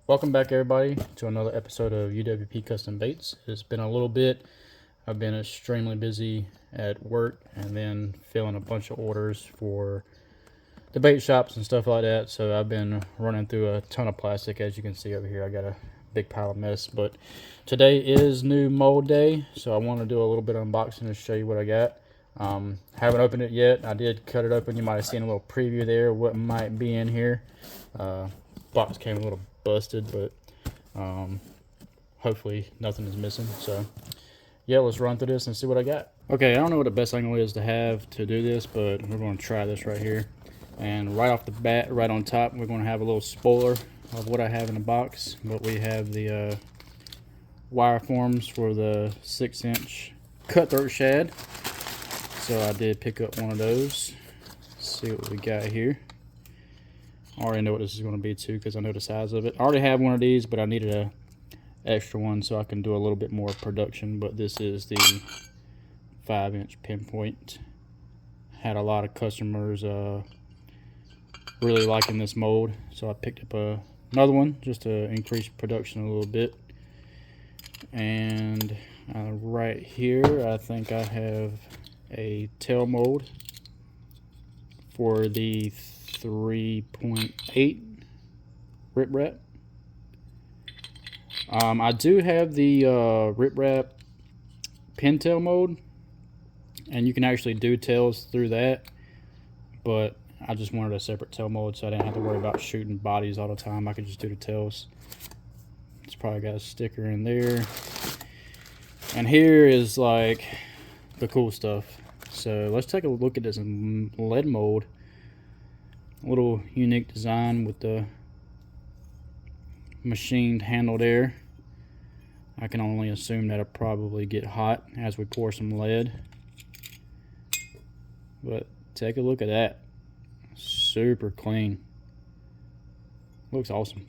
Welcome back, everybody, to another episode of UWP Custom Baits. It's been a little bit. I've been extremely busy at work and then filling a bunch of orders for the bait shops and stuff like that. So I've been running through a ton of plastic. As you can see over here, I got a big pile of mess. But today is new mold day, so I want to do a little bit of unboxing to show you what I got. Haven't opened it yet. I did cut it open. You might have seen a little preview there what might be in here. Box came a little busted, but hopefully nothing is missing. So yeah, let's run through this and see what I got. Okay, I don't know what the best angle is to have to do this, but we're going to try this right here. And right off the bat, right on top, we're going to have a little spoiler of what I have in the box. But we have the wire forms for the 6-inch cutthroat shad. So I did pick up one of those. Let's see what we got here. I already know what this is going to be too, because I know the size of it. I already have one of these, but I needed a extra one so I can do a little bit more production. But this is the 5-inch pinpoint. Had a lot of customers really liking this mold, so I picked up another one just to increase production a little bit. And right here, I think I have a tail mold for the 3.8 rip wrap. I do have the rip wrap pintail mode, and you can actually do tails through that, but I just wanted a separate tail mode so I didn't have to worry about shooting bodies all the time. I could just do the tails. It's probably got a sticker in there. And here is like the cool stuff. So let's take a look at this lead mold. A little unique design with the machined handle there. I can only assume that'll probably get hot as we pour some lead. But take a look at that. Super clean. Looks awesome.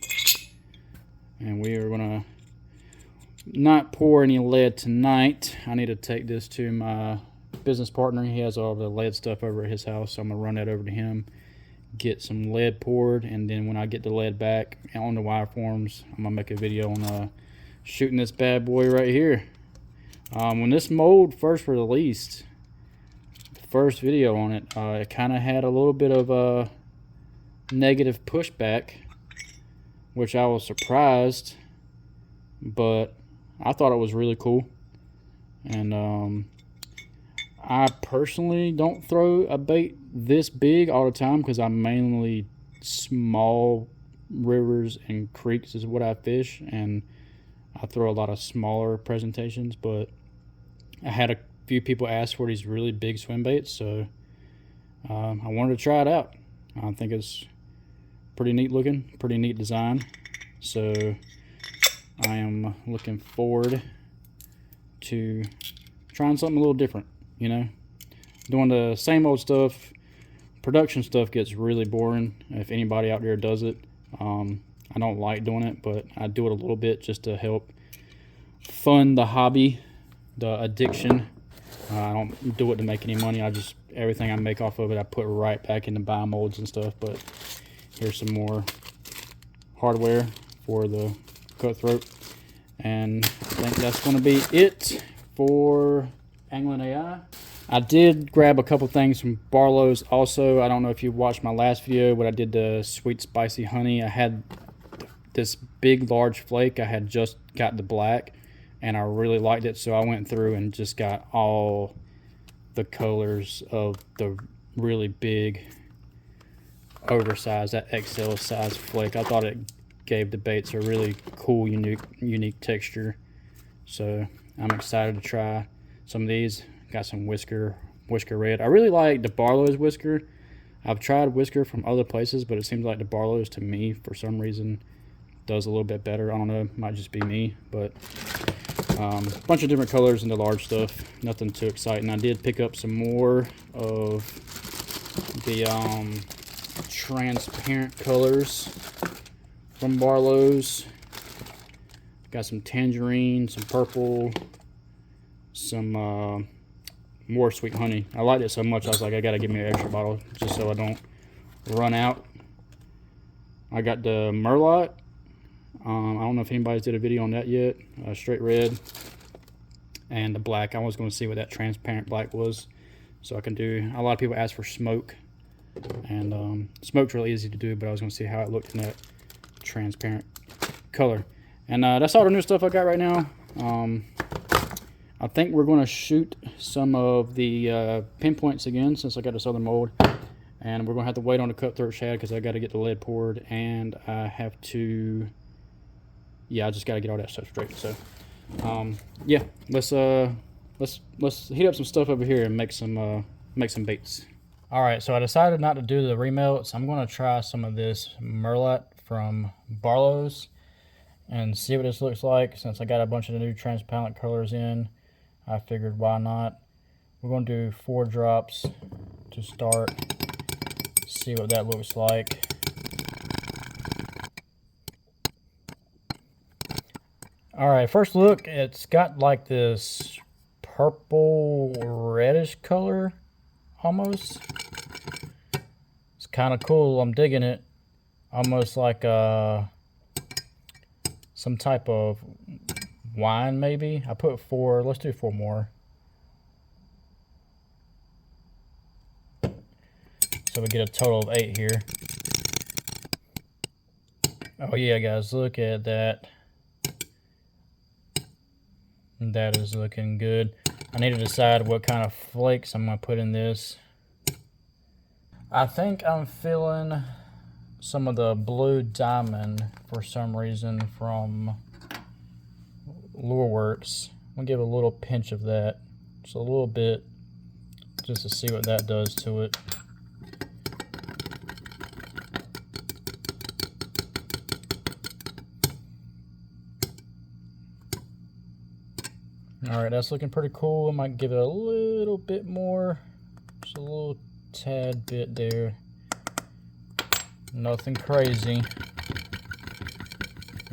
And we are gonna not pour any lead tonight. I need to take this to my business partner. He has all the lead stuff over at his house, so I'm gonna run that over to him, get some lead poured, and then when I get the lead back on the wire forms, I'm gonna make a video on shooting this bad boy right here. When this mold first released, the first video on it, it kind of had a little bit of a negative pushback, which I was surprised, but I thought it was really cool. And I personally don't throw a bait this big all the time because I'm mainly small rivers and creeks is what I fish, and I throw a lot of smaller presentations. But I had a few people ask for these really big swim baits, so I wanted to try it out. I think it's pretty neat looking, pretty neat design. So I am looking forward to trying something a little different. You know, doing the same old stuff, production stuff gets really boring if anybody out there does it. I don't like doing it, but I do it a little bit just to help fund the hobby, the addiction. I don't do it to make any money. Everything I make off of it, I put right back into buy molds and stuff. But here's some more hardware for the cutthroat, and I think that's going to be it for Angling AI. I did grab a couple things from Barlows also. I don't know if you watched my last video when I did the sweet spicy honey. I had this big large flake. I had just got the black and I really liked it, so I went through and just got all the colors of the really big oversized, that XL size flake. I thought it gave the baits a really cool unique texture, so I'm excited to try some of these. Got some whisker red. I really like the Barlows whisker. I've tried whisker from other places, but it seems like the Barlows to me for some reason does a little bit better. I don't know, it might just be me, but a bunch of different colors in the large stuff. Nothing too exciting. I did pick up some more of the transparent colors from Barlows. Got some tangerine, some purple, some more sweet honey. I liked it so much I was like, I gotta give me an extra bottle just so I don't run out. I got the MERLOT I don't know if anybody's did a video on that yet. Straight red and the black. I was going to see what that transparent black was, so I can do. A lot of people ask for smoke, and smoke's really easy to do, but I was going to see how it looked in that transparent color. And that's all the new stuff I got right now. I think we're going to shoot some of the pinpoints again since I got this other mold. And we're going to have to wait on the cutthroat shad because I got to get the lead poured. And I have to... Yeah, I just got to get all that stuff straight. So, yeah, let's heat up some stuff over here and make some baits. All right, so I decided not to do the remelts. I'm going to try some of this MERLOT from Barlows and see what this looks like. Since I got a bunch of the new transparent colors in, I figured why not. We're going to do 4 drops to start, see what that looks like. All right, first look, it's got like this purple reddish color almost. It's kind of cool. I'm digging it. Almost like some type of wine maybe. I put 4. Let's do 4 more. So we get a total of 8 here. Oh yeah, guys, look at that. That is looking good. I need to decide what kind of flakes I'm going to put in this. I think I'm feeling some of the blue diamond for some reason from Lureworks. I'm going to give a little pinch of that. Just a little bit. Just to see what that does to it. Alright, that's looking pretty cool. I might give it a little bit more. Just a little tad bit there. Nothing crazy.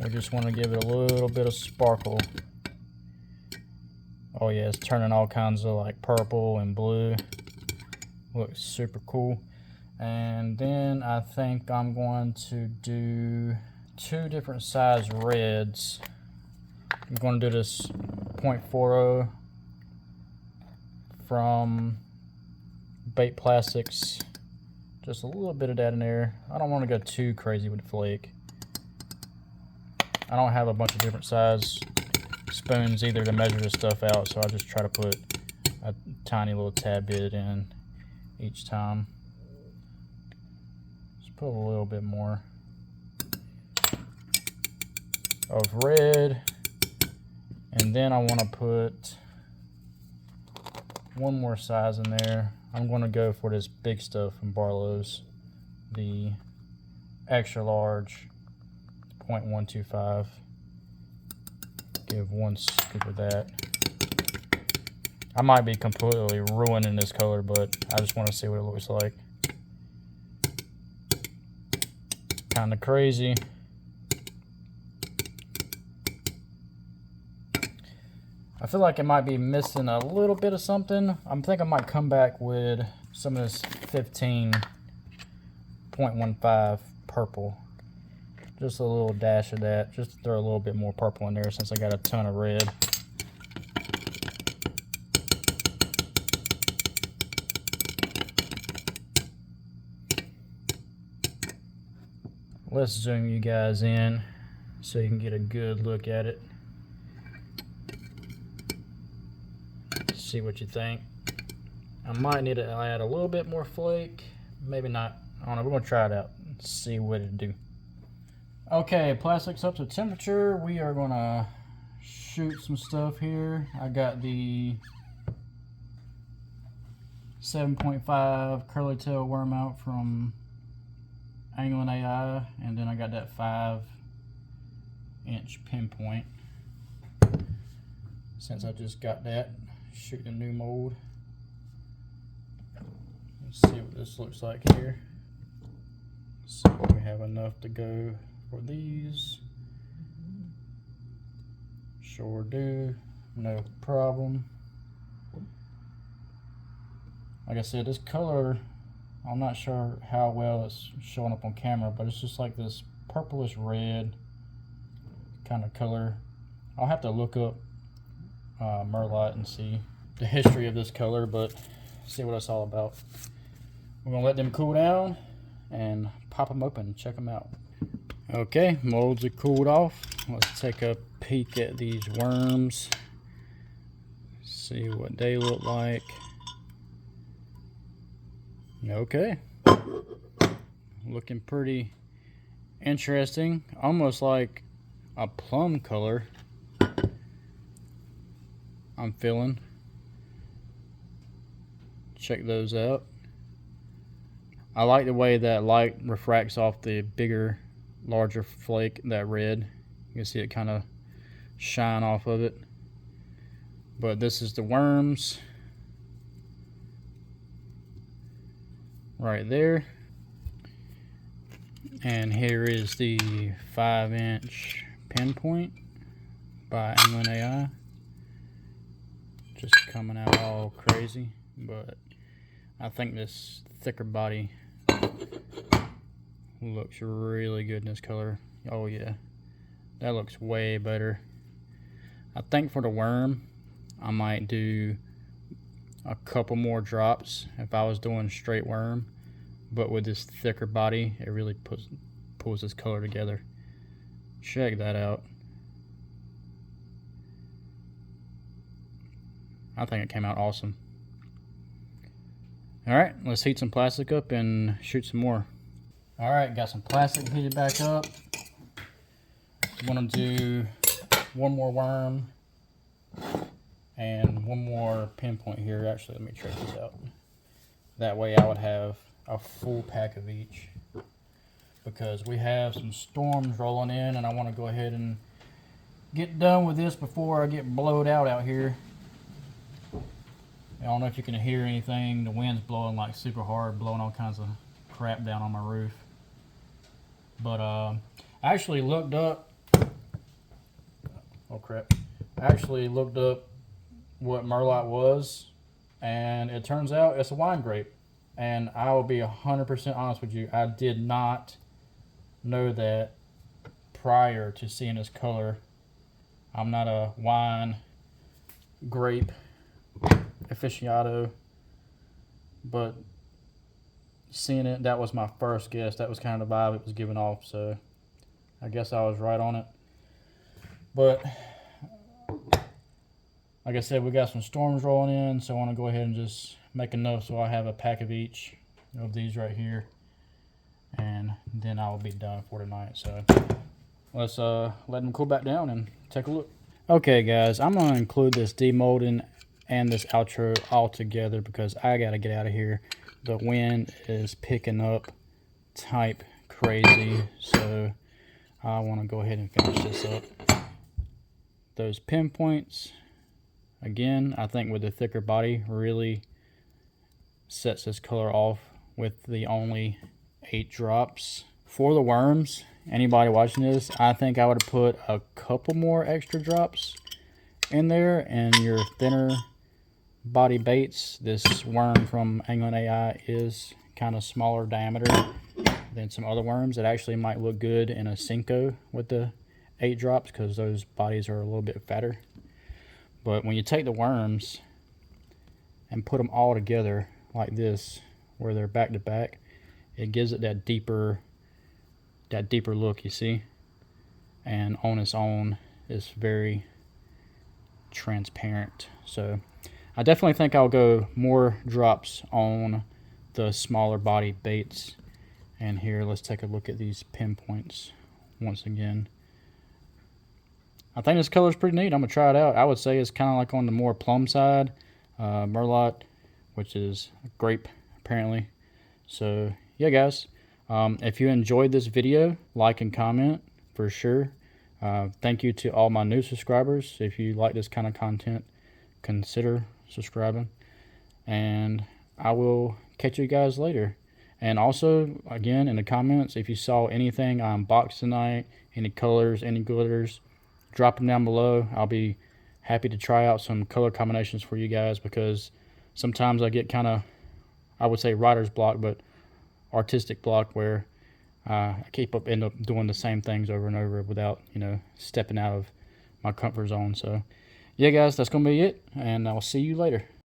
We just want to give it a little bit of sparkle. Oh yeah, it's turning all kinds of like purple and blue. Looks super cool. And then I think I'm going to do 2 different size reds. I'm going to do this 0.40 from Bait Plastics. Just a little bit of that in there. I don't want to go too crazy with the flake. I don't have a bunch of different size spoons either to measure this stuff out, so I just try to put a tiny little tad bit in each time. Just put a little bit more of red. And then I want to put 1 more size in there. I'm going to go for this big stuff from Barlows, the extra large 0.125. Give 1 scoop of that. I might be completely ruining this color, but I just want to see what it looks like. Kind of crazy. I feel like it might be missing a little bit of something. I think I might come back with some of this 15.15 purple. Just a little dash of that. Just to throw a little bit more purple in there since I got a ton of red. Let's zoom you guys in so you can get a good look at it. See what you think. I might need to add a little bit more flake, maybe not. I don't know. We're gonna try it out and see what it'll do. Okay, plastic's up to temperature. We are gonna shoot some stuff here. I got the 7.5 curly tail worm out from Angling AI, and then I got that 5-inch pinpoint. Since I just got that. Shoot a new mold. Let's see what this looks like here. Let's see if we have enough to go for these. Sure do. No problem. Like I said, this color, I'm not sure how well it's showing up on camera, but it's just like this purplish red. kind of color. I'll have to look up MERLOT and see the history of this color, but see what it's all about. We're gonna let them cool down and pop them open and check them out. Okay, molds are cooled off. Let's take a peek at these worms, see what they look like. Okay, looking pretty interesting, almost like a plum color I'm feeling. Check those out. I like the way that light refracts off the bigger, larger flake, that red. You can see it kind of shine off of it. But this is the worms right there. And here is the 5-inch pinpoint by England AI. Just coming out all crazy, but I think this thicker body looks really good in this color. Oh yeah, that looks way better. I think for the worm, I might do a couple more drops if I was doing straight worm, but with this thicker body, it really pulls this color together. Check that out. I think it came out awesome. Alright, let's heat some plastic up and shoot some more. Alright, got some plastic heated back up. I'm gonna do one more worm and one more pinpoint here. Actually, let me check this out. That way I would have a full pack of each, because we have some storms rolling in and I want to go ahead and get done with this before I get blowed out here. I don't know if you can hear anything. The wind's blowing like super hard, blowing all kinds of crap down on my roof. But I actually looked up, oh crap, I actually looked up what MERLOT was, and it turns out it's a wine grape. And I will be 100% honest with you, I did not know that prior to seeing this color. I'm not a wine grape aficionado, but seeing it, that was my first guess. That was kind of the vibe it was giving off, so I guess I was right on it. But like I said, we got some storms rolling in, so I want to go ahead and just make enough so I have a pack of each of these right here, and then I'll be done for tonight. So let's let them cool back down and take a look. Okay guys, I'm gonna include this demolding and this outro all together because I gotta get out of here. The wind is picking up type crazy, so I want to go ahead and finish this up. Those pinpoints, again, I think with the thicker body really sets this color off with the only 8 drops. For the worms, anybody watching this, I think I would have put a couple more extra drops in there, and your thinner body baits, this worm from England AI is kind of smaller diameter than some other worms. It actually might look good in a Cinco with the 8 drops because those bodies are a little bit fatter. But when you take the worms and put them all together like this, where they're back to back, it gives it that deeper look, you see. And on its own, it's very transparent. So I definitely think I'll go more drops on the smaller body baits. And here, let's take a look at these pinpoints once again. I think this color is pretty neat. I'm gonna try it out. I would say it's kind of like on the more plum side. MERLOT, which is grape apparently. So yeah guys, if you enjoyed this video, like and comment for sure. Thank you to all my new subscribers. If you like this kind of content, consider subscribing, and I will catch you guys later. And also, again, in the comments, if you saw anything I unboxed tonight, any colors, any glitters, drop them down below. I'll be happy to try out some color combinations for you guys, because sometimes I get kind of, I would say writer's block, but artistic block, where I end up doing the same things over and over without, you know, stepping out of my comfort zone. So yeah, guys, that's gonna be it, and I'll see you later.